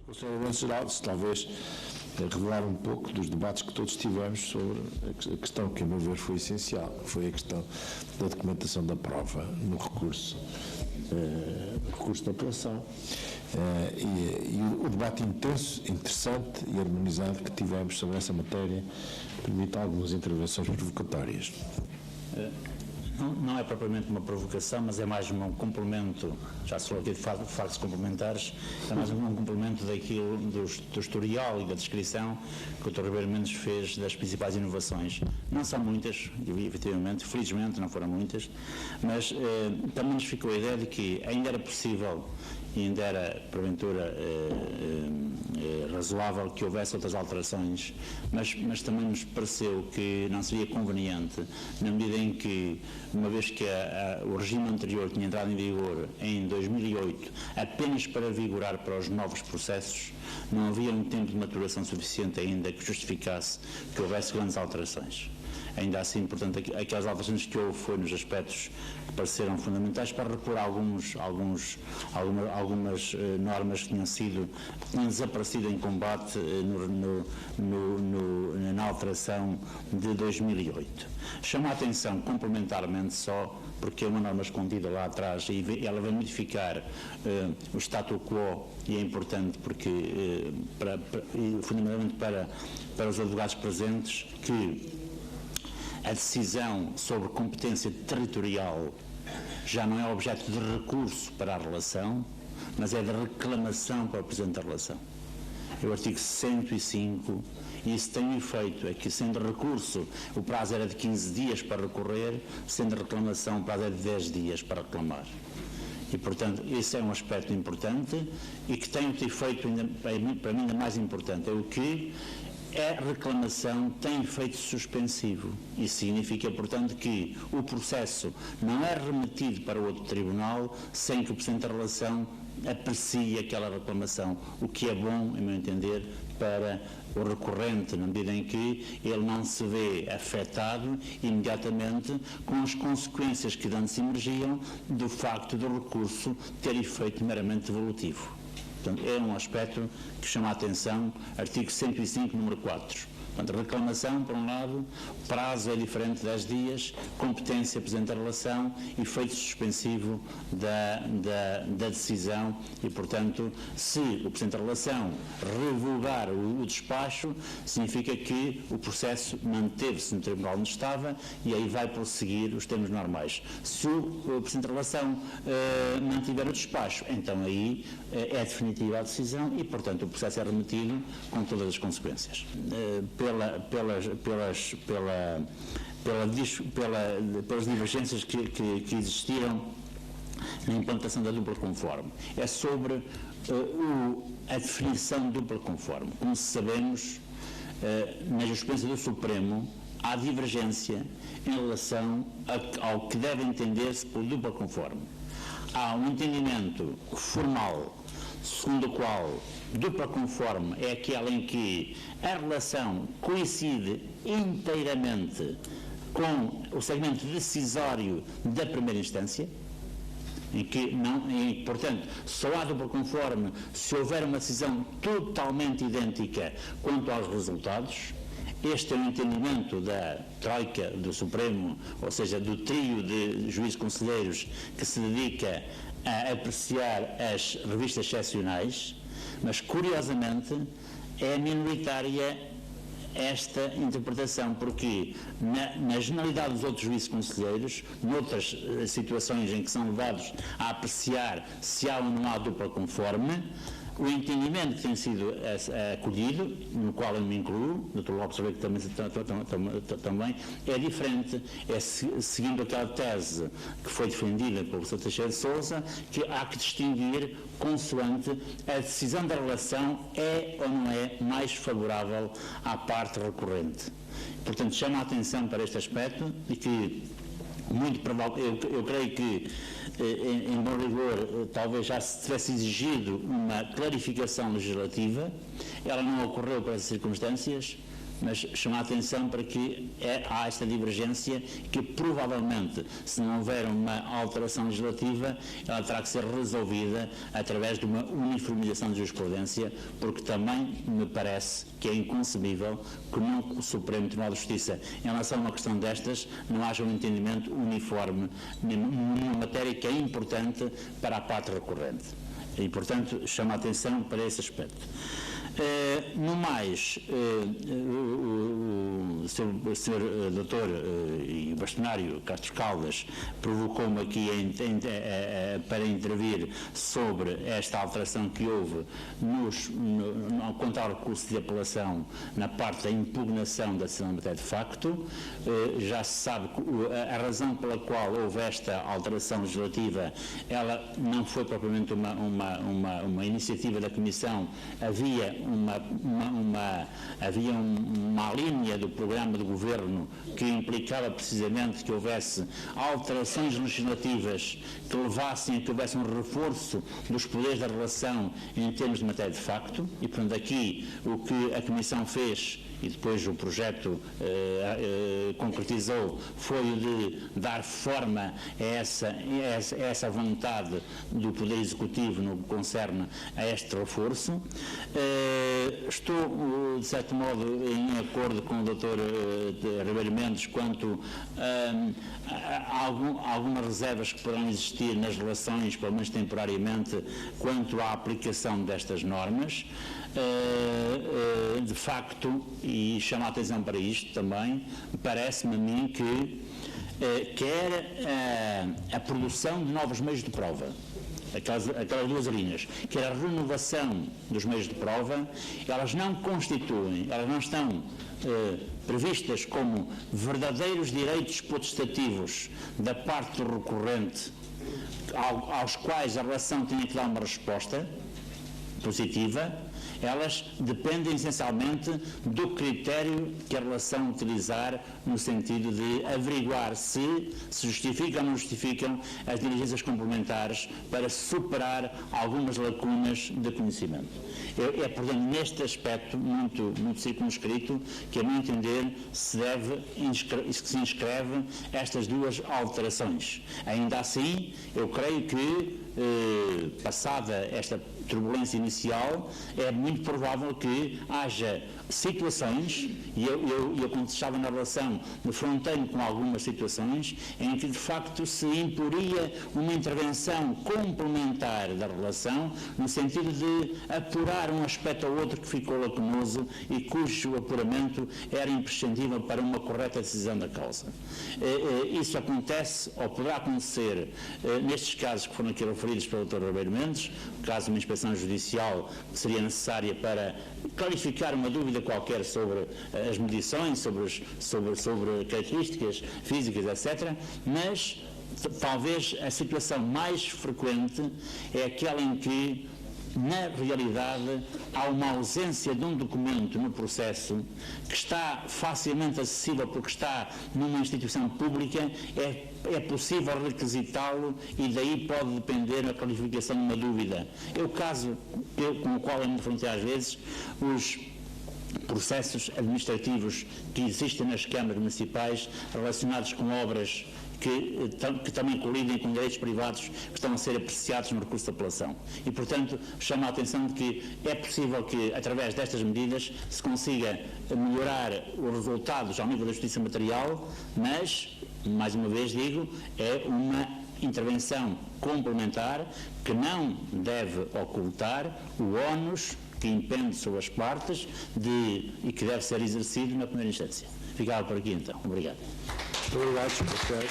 O Sr. Ordenança-Geral, se talvez revelar um pouco dos debates que todos tivemos sobre a questão que, a meu ver, foi essencial, foi a questão da documentação da prova no recurso de apelação e o debate intenso, interessante e harmonizado que tivemos sobre essa matéria permite algumas intervenções provocatórias. Não é propriamente uma provocação, mas é mais um complemento, já se falou aqui de factos complementares, é mais um complemento daquilo do historial e da descrição que o Dr. Ribeiro Mendes fez das principais inovações. Não são muitas, efetivamente, felizmente não foram muitas, mas também nos ficou a ideia de que ainda era possível e ainda era, porventura, razoável que houvesse outras alterações, mas também nos pareceu que não seria conveniente, na medida em que, uma vez que o regime anterior tinha entrado em vigor em 2008, apenas para vigorar para os novos processos, não havia um tempo de maturação suficiente ainda que justificasse que houvesse grandes alterações. Ainda assim, portanto, aquelas alterações que houve foi nos aspectos que pareceram fundamentais para repor algumas normas que tinham desaparecido em combate na alteração de 2008. Chama a atenção, complementarmente só, porque é uma norma escondida lá atrás e ela vai modificar o status quo e é importante porque, fundamentalmente para os advogados presentes, que a decisão sobre competência territorial já não é objeto de recurso para a relação, mas é de reclamação para o Presidente da relação. É o artigo 105, e isso tem um efeito, é que sendo recurso o prazo era de 15 dias para recorrer, sendo reclamação o prazo é de 10 dias para reclamar. E, portanto, esse é um aspecto importante e que tem outro efeito, para mim, ainda mais importante, é o que a reclamação tem efeito suspensivo. Isso significa, portanto, que o processo não é remetido para outro tribunal sem que o Presidente da relação aprecie aquela reclamação, o que é bom, em meu entender, para o recorrente, na medida em que ele não se vê afetado imediatamente com as consequências que antes emergiam do facto do recurso ter efeito meramente devolutivo. Portanto, é um aspecto que chama a atenção, artigo 105, número 4. Portanto, reclamação, por um lado, prazo é diferente, 10 dias, competência, Presidente da relação, efeito suspensivo da decisão e, portanto, se o Presidente da relação revogar o despacho, significa que o processo manteve-se no tribunal onde estava e aí vai prosseguir os termos normais. Se o Presidente da relação mantiver o despacho, então aí é definitiva a decisão e, portanto, o processo é remetido com todas as consequências. Pelas divergências que existiram na implantação da dupla conforme. É sobre a definição de dupla conforme. Como sabemos, na jurisprudência do Supremo, há divergência em relação ao que deve entender-se por dupla conforme. Há um entendimento formal, segundo o qual dupla conforme é aquela em que a relação coincide inteiramente com o segmento decisório da primeira instância, portanto, só há dupla conforme se houver uma decisão totalmente idêntica quanto aos resultados. Este é o entendimento da troika do Supremo, ou seja, do trio de juízes conselheiros que se dedica a apreciar as revistas excepcionais, mas, curiosamente, é minoritária esta interpretação, porque na generalidade dos outros juízes conselheiros, noutras situações em que são levados a apreciar se há ou não há dupla conforme, o entendimento que tem sido acolhido, no qual eu me incluo, o Dr. Lopes Alegre também, é diferente, é seguindo aquela tese que foi defendida pelo professor Teixeira de Sousa, que há que distinguir consoante a decisão da relação é ou não é mais favorável à parte recorrente. Portanto, chama a atenção para este aspecto e que, muito provável, eu creio que em bom rigor, talvez já se tivesse exigido uma clarificação legislativa, ela não ocorreu por essas circunstâncias, mas chamar a atenção para que há esta divergência que provavelmente, se não houver uma alteração legislativa, ela terá que ser resolvida através de uma uniformização de jurisprudência, porque também me parece que é inconcebível que no Supremo Tribunal de Justiça, em relação a uma questão destas, não haja um entendimento uniforme numa matéria que é importante para a parte recorrente. E, portanto, chama a atenção para esse aspecto. No mais, o Sr. Doutor e bastonário Castro Caldas provocou-me aqui para intervir sobre esta alteração que houve quanto ao recurso de apelação na parte da impugnação da decisão de matéria de facto. Já se sabe que a razão pela qual houve esta alteração legislativa, ela não foi propriamente uma iniciativa da Comissão, havia uma linha do programa de governo que implicava precisamente que houvesse alterações legislativas que levassem a que houvesse um reforço dos poderes da relação em termos de matéria de facto, e portanto aqui o que a Comissão fez e depois o projeto concretizou foi o de dar forma a essa vontade do Poder Executivo no que concerne a este reforço. Estou, de certo modo, em acordo com o Dr. Ribeiro Mendes quanto a algumas reservas que poderão existir nas relações, pelo menos temporariamente, quanto à aplicação destas normas. De facto, e chamo a atenção para isto também, parece-me a mim que quer a produção de novos meios de prova, aquelas duas linhas, quer a renovação dos meios de prova, elas não constituem, elas não estão previstas como verdadeiros direitos potestativos da parte do recorrente, aos quais a relação tinha que dar uma resposta positiva. Elas dependem essencialmente do critério que a relação utilizar no sentido de averiguar se justificam ou não justificam as diligências complementares para superar algumas lacunas de conhecimento. Portanto, neste aspecto muito circunscrito que, a meu entender, se inscreve estas duas alterações. Ainda assim, eu creio que, passada esta turbulência inicial, é muito provável que haja situações, e eu quando estava na relação, defrontei-me com algumas situações, em que de facto se imporia uma intervenção complementar da relação, no sentido de apurar um aspecto ou outro que ficou lacunoso e cujo apuramento era imprescindível para uma correta decisão da causa. Isso acontece, ou poderá acontecer, nestes casos que foram aqui referidos pelo Dr. Ribeiro Mendes, o caso de uma inspeção judicial que seria necessária para clarificar uma dúvida qualquer sobre as medições, sobre características físicas, etc., mas talvez a situação mais frequente é aquela em que, na realidade, há uma ausência de um documento no processo que está facilmente acessível porque está numa instituição pública, é possível requisitá-lo e daí pode depender a clarificação de uma dúvida. É o caso com o qual eu me defrontei às vezes, os processos administrativos que existem nas câmaras municipais relacionados com obras que também colidem com direitos privados que estão a ser apreciados no recurso de apelação. E, portanto, chamo a atenção de que é possível que, através destas medidas, se consiga melhorar os resultados ao nível da justiça material, mas, mais uma vez digo, é uma intervenção complementar que não deve ocultar o ónus que impende sobre as partes e que deve ser exercido na primeira instância. Ficava por aqui então. Obrigado. Muito obrigado, Sr. Secretário.